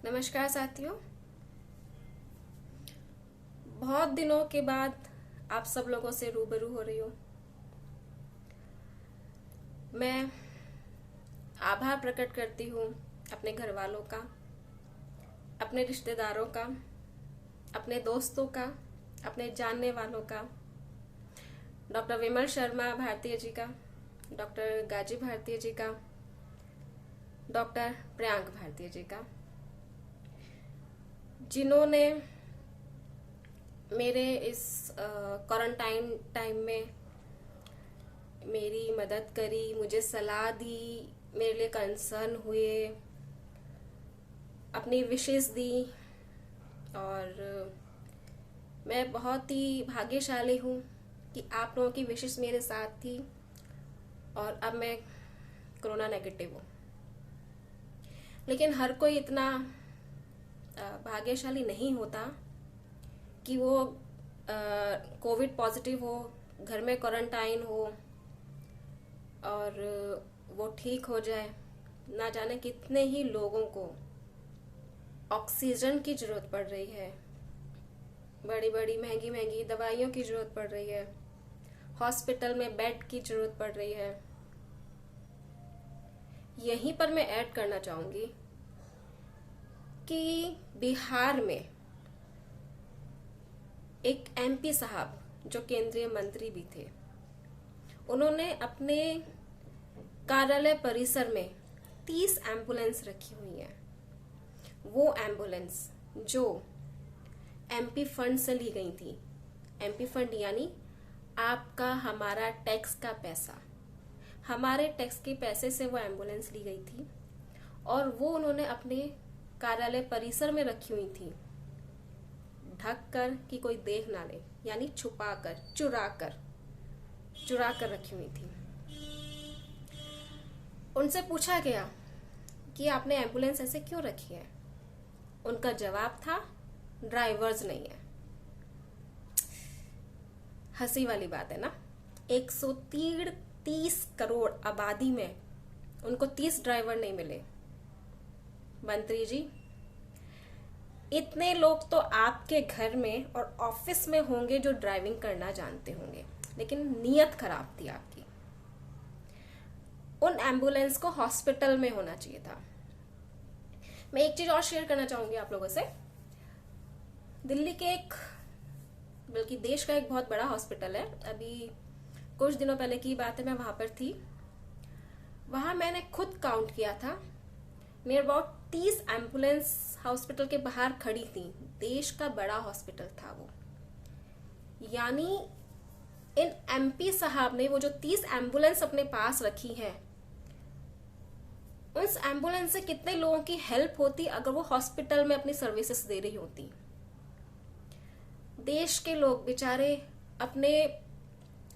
नमस्कार साथियों। बहुत दिनों के बाद आप सब लोगों से रूबरू हो रही हूँ। मैं आभार प्रकट करती हूँ अपने घर वालों का, अपने रिश्तेदारों का, अपने दोस्तों का, अपने जानने वालों का, डॉक्टर विमल शर्मा भारतीय जी का, डॉक्टर गाजी भारतीय जी का, डॉक्टर प्रियांक भारतीय जी का, जिन्होंने मेरे इस क्वारंटाइन टाइम में मेरी मदद करी, मुझे सलाह दी, मेरे लिए कंसर्न हुए, अपनी विशेष दी। और मैं बहुत ही भाग्यशाली हूँ कि आप लोगों की विशेष मेरे साथ थी और अब मैं कोरोना नेगेटिव हूँ। लेकिन हर कोई इतना भाग्यशाली नहीं होता कि वो कोविड पॉजिटिव हो, घर में क्वारंटाइन हो और वो ठीक हो जाए। ना जाने कितने ही लोगों को ऑक्सीजन की जरूरत पड़ रही है, बड़ी बड़ी महंगी महंगी दवाइयों की जरूरत पड़ रही है, हॉस्पिटल में बेड की जरूरत पड़ रही है। यहीं पर मैं ऐड करना चाहूंगी कि बिहार में एक एमपी साहब जो केंद्रीय मंत्री भी थे, उन्होंने अपने कार्यालय परिसर में 30 एम्बुलेंस रखी हुई हैं। वो एम्बुलेंस जो एमपी फंड से ली गई थी। एमपी फंड यानी आपका हमारा टैक्स का पैसा, हमारे टैक्स के पैसे से वो एम्बुलेंस ली गई थी और वो उन्होंने अपने कार्यालय परिसर में रखी हुई थी, ढक कर कि कोई देख ना ले, यानी छुपा कर, चुरा कर रखी हुई थी। उनसे पूछा गया कि आपने एम्बुलेंस ऐसे क्यों रखी है। उनका जवाब था, ड्राइवर्स नहीं है। हंसी वाली बात है ना। 130 करोड़ आबादी में उनको 30 ड्राइवर नहीं मिले। मंत्री जी, इतने लोग तो आपके घर में और ऑफिस में होंगे जो ड्राइविंग करना जानते होंगे, लेकिन नीयत खराब थी आपकी। उन एम्बुलेंस को हॉस्पिटल में होना चाहिए था। मैं एक चीज और शेयर करना चाहूंगी आप लोगों से। दिल्ली के बल्कि देश का एक बहुत बड़ा हॉस्पिटल है। अभी कुछ दिनों पहले की बात है, मैं वहां पर थी। वहां मैंने खुद काउंट किया था, नियर अबाउट 30 एम्बुलेंस हॉस्पिटल के बाहर खड़ी थी। देश का बड़ा हॉस्पिटल था वो। यानी इन एमपी साहब ने वो जो 30 एम्बुलेंस अपने पास रखी है, उस एम्बुलेंस से कितने लोगों की हेल्प होती अगर वो हॉस्पिटल में अपनी सर्विसेज दे रही होती। देश के लोग बेचारे अपने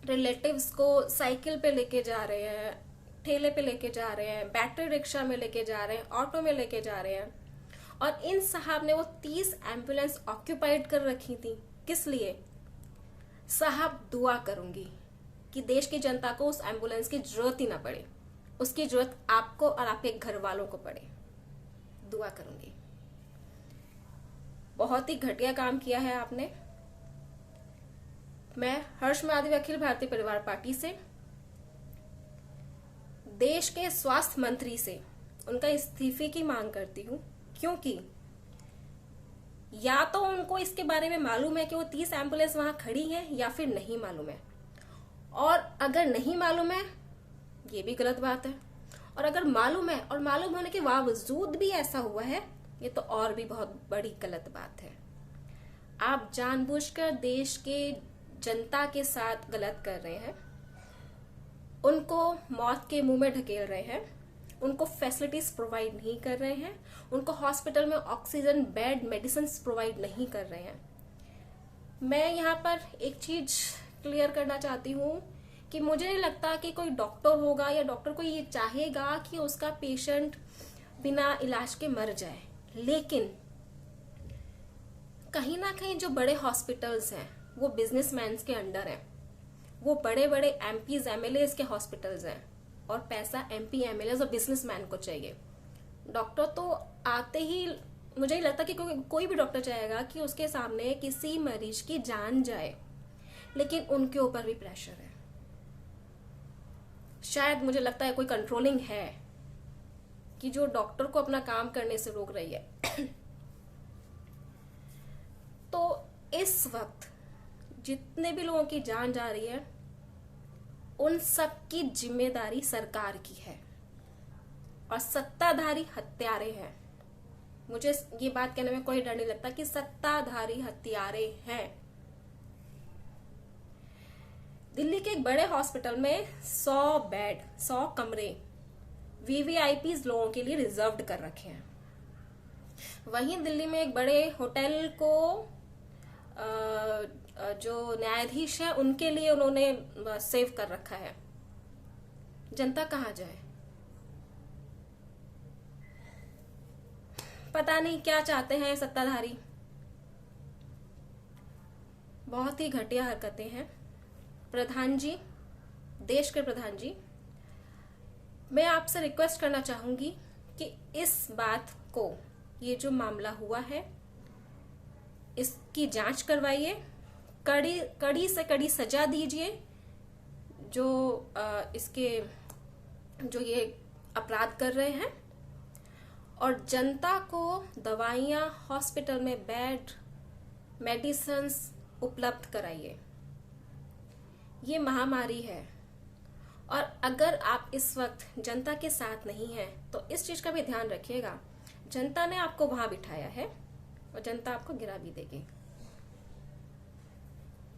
रिलेटिव्स को साइकिल पे लेके जा रहे हैं, ठेले पे लेके जा रहे हैं, बैटरी रिक्शा में लेके जा रहे हैं, ऑटो में लेके जा रहे हैं। और इन साहब ने वो 30 एम्बुलेंस ऑक्यूपाइड कर रखी थी। किस लिए? साहब, दुआ करूंगी कि देश की जनता को उस एम्बुलेंस की जरूरत ही ना पड़े, उसकी जरूरत आपको और आपके घर वालों को पड़े। दुआ करूंगी। बहुत ही घटिया काम किया है आपने। मैं हर्ष माधवी अखिल भारतीय परिवार पार्टी से देश के स्वास्थ्य मंत्री से उनका इस्तीफे की मांग करती हूँ, क्योंकि या तो उनको इसके बारे में मालूम है कि वो 30 एम्बुलेंस वहां खड़ी है, या फिर नहीं मालूम है। और अगर नहीं मालूम है, ये भी गलत बात है। और अगर मालूम है और मालूम होने के बावजूद भी ऐसा हुआ है, ये तो और भी बहुत बड़ी गलत बात है। आप जानबूझकर देश के जनता के साथ गलत कर रहे हैं, उनको मौत के मुंह में ढकेल रहे हैं, उनको फैसिलिटीज प्रोवाइड नहीं कर रहे हैं, उनको हॉस्पिटल में ऑक्सीजन, बेड, मेडिसिन प्रोवाइड नहीं कर रहे हैं। मैं यहाँ पर एक चीज क्लियर करना चाहती हूँ कि मुझे नहीं लगता कि कोई डॉक्टर होगा या डॉक्टर को ये चाहेगा कि उसका पेशेंट बिना इलाज के मर जाए। लेकिन कहीं ना कहीं जो बड़े हॉस्पिटल्स हैं वो बिजनेसमैन के अंडर हैं। वो बड़े बड़े एमपीज, एमएलए के हॉस्पिटल्स हैं और पैसा एमपी, एमएलए और बिजनेसमैन को चाहिए। डॉक्टर तो आते ही मुझे नहीं लगता कि कोई भी डॉक्टर चाहेगा कि उसके सामने किसी मरीज की जान जाए, लेकिन उनके ऊपर भी प्रेशर है। शायद मुझे लगता है कोई कंट्रोलिंग है कि जो डॉक्टर को अपना काम करने से रोक रही है। तो इस वक्त जितने भी लोगों की जान जा रही है, उन सब की जिम्मेदारी सरकार की है और सत्ताधारी हत्यारे हैं। मुझे ये बात कहने में कोई डर नहीं लगता कि सत्ताधारी हत्यारे हैं। दिल्ली के एक बड़े हॉस्पिटल में 100 बेड, 100 कमरे वीवीआईपी लोगों के लिए रिजर्व्ड कर रखे हैं। वहीं दिल्ली में एक बड़े होटल को जो न्यायाधीश है उनके लिए उन्होंने सेव कर रखा है। जनता कहाँ जाए? पता नहीं क्या चाहते हैं सत्ताधारी। बहुत ही घटिया हरकतें हैं। प्रधान जी, देश के प्रधान जी, मैं आपसे रिक्वेस्ट करना चाहूंगी कि इस बात को, ये जो मामला हुआ है, इसकी जांच करवाइए, कड़ी से कड़ी सजा दीजिए जो इसके जो ये अपराध कर रहे हैं, और जनता को दवाइयाँ, हॉस्पिटल में बेड, मेडिसिन्स उपलब्ध कराइए। ये महामारी है और अगर आप इस वक्त जनता के साथ नहीं हैं तो इस चीज का भी ध्यान रखिएगा। जनता ने आपको वहां बिठाया है और जनता आपको गिरा भी देगी।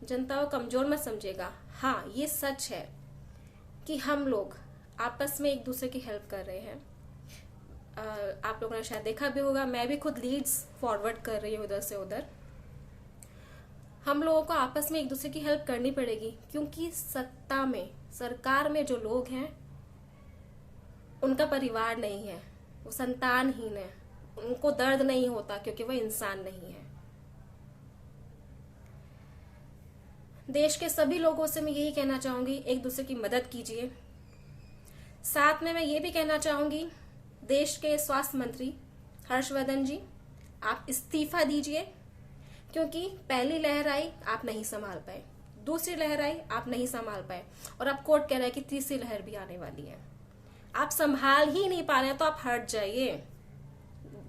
जनता को कमजोर मत समझिएगा। हाँ, ये सच है कि हम लोग आपस में एक दूसरे की हेल्प कर रहे हैं। आप लोगों ने शायद देखा भी होगा, मैं भी खुद लीड्स फॉरवर्ड कर रही हूँ इधर से उधर। हम लोगों को आपस में एक दूसरे की हेल्प करनी पड़ेगी, क्योंकि सत्ता में, सरकार में जो लोग हैं उनका परिवार नहीं है, वो संतानहीन है, उनको दर्द नहीं होता क्योंकि वो इंसान नहीं है। देश के सभी लोगों से मैं यही कहना चाहूंगी, एक दूसरे की मदद कीजिए। साथ में मैं ये भी कहना चाहूंगी, देश के स्वास्थ्य मंत्री हर्षवर्धन जी, आप इस्तीफा दीजिए, क्योंकि पहली लहर आई, आप नहीं संभाल पाए, दूसरी लहर आई, आप नहीं संभाल पाए, और अब कोर्ट कह रहा है कि तीसरी लहर भी आने वाली है। आप संभाल ही नहीं पा रहे हैं तो आप हट जाइए।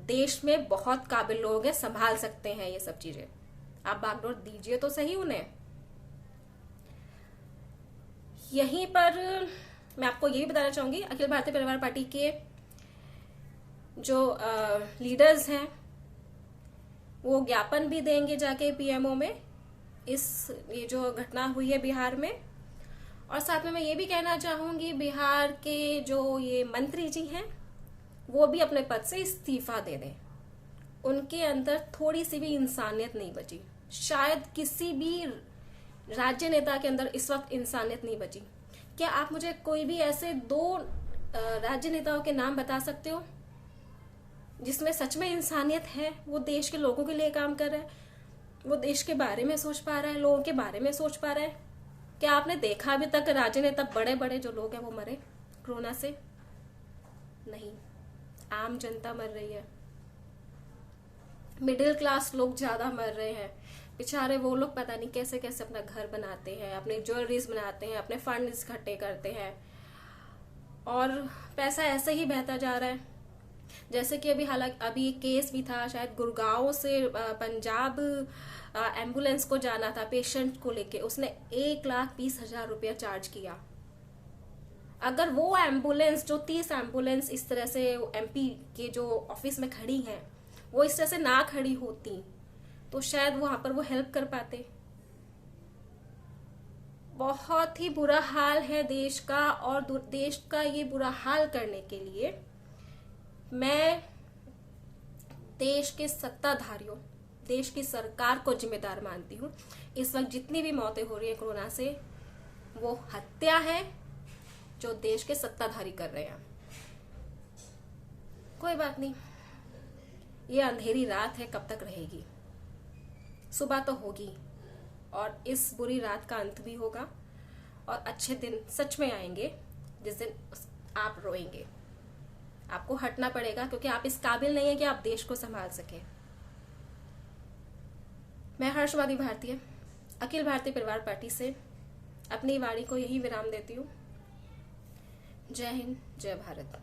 देश में बहुत काबिल लोग हैं, संभाल सकते हैं ये सब चीजें। आप बागडोर दीजिए तो सही उन्हें। यहीं पर मैं आपको ये भी बताना चाहूंगी, अखिल भारतीय परिवार पार्टी के जो लीडर्स हैं वो ज्ञापन भी देंगे जाके पीएमओ में, ये जो घटना हुई है बिहार में। और साथ में मैं ये भी कहना चाहूंगी, बिहार के जो ये मंत्री जी हैं वो भी अपने पद से इस्तीफा दे दें। उनके अंदर थोड़ी सी भी इंसानियत नहीं बची। शायद किसी भी राज्य नेता के अंदर इस वक्त इंसानियत नहीं बची। क्या आप मुझे कोई भी ऐसे 2 राज्य नेताओं के नाम बता सकते हो जिसमें सच में इंसानियत है? वो देश के लोगों के लिए काम कर रहा है, वो देश के बारे में सोच पा रहा है, लोगों के बारे में सोच पा रहा है। क्या आपने देखा अभी तक राज्य नेता बड़े बड़े जो लोग हैं वो मरे कोरोना से? नहीं, आम जनता मर रही है। मिडिल क्लास लोग ज्यादा मर रहे हैं। बेचारे वो लोग पता नहीं कैसे कैसे अपना घर बनाते हैं, अपने ज्वेलरीज बनाते हैं, अपने फंड्स इकट्ठे करते हैं, और पैसा ऐसे ही बहता जा रहा है। जैसे कि अभी केस भी था, शायद गुड़गांव से पंजाब एम्बुलेंस को जाना था पेशेंट को लेके, उसने 1,20,000 रुपया चार्ज किया। अगर वो एम्बुलेंस, जो 30 एम्बुलेंस इस तरह से एमपी के जो ऑफिस में खड़ी हैं, वो इस तरह से ना खड़ी होती तो शायद वहां पर वो हेल्प कर पाते। बहुत ही बुरा हाल है देश का, और देश का ये बुरा हाल करने के लिए मैं देश के सत्ताधारियों, देश की सरकार को जिम्मेदार मानती हूँ। इस वक्त जितनी भी मौतें हो रही है कोरोना से, वो हत्या है जो देश के सत्ताधारी कर रहे हैं। कोई बात नहीं, ये अंधेरी रात है, कब तक रहेगी? सुबह तो होगी, और इस बुरी रात का अंत भी होगा, और अच्छे दिन सच में आएंगे जिस दिन आप रोएंगे। आपको हटना पड़ेगा, क्योंकि आप इस काबिल नहीं है कि आप देश को संभाल सके। मैं हर्षवादी भारतीय अखिल भारतीय परिवार पार्टी से अपनी वाणी को यही विराम देती हूँ। जय हिंद, जय भारत।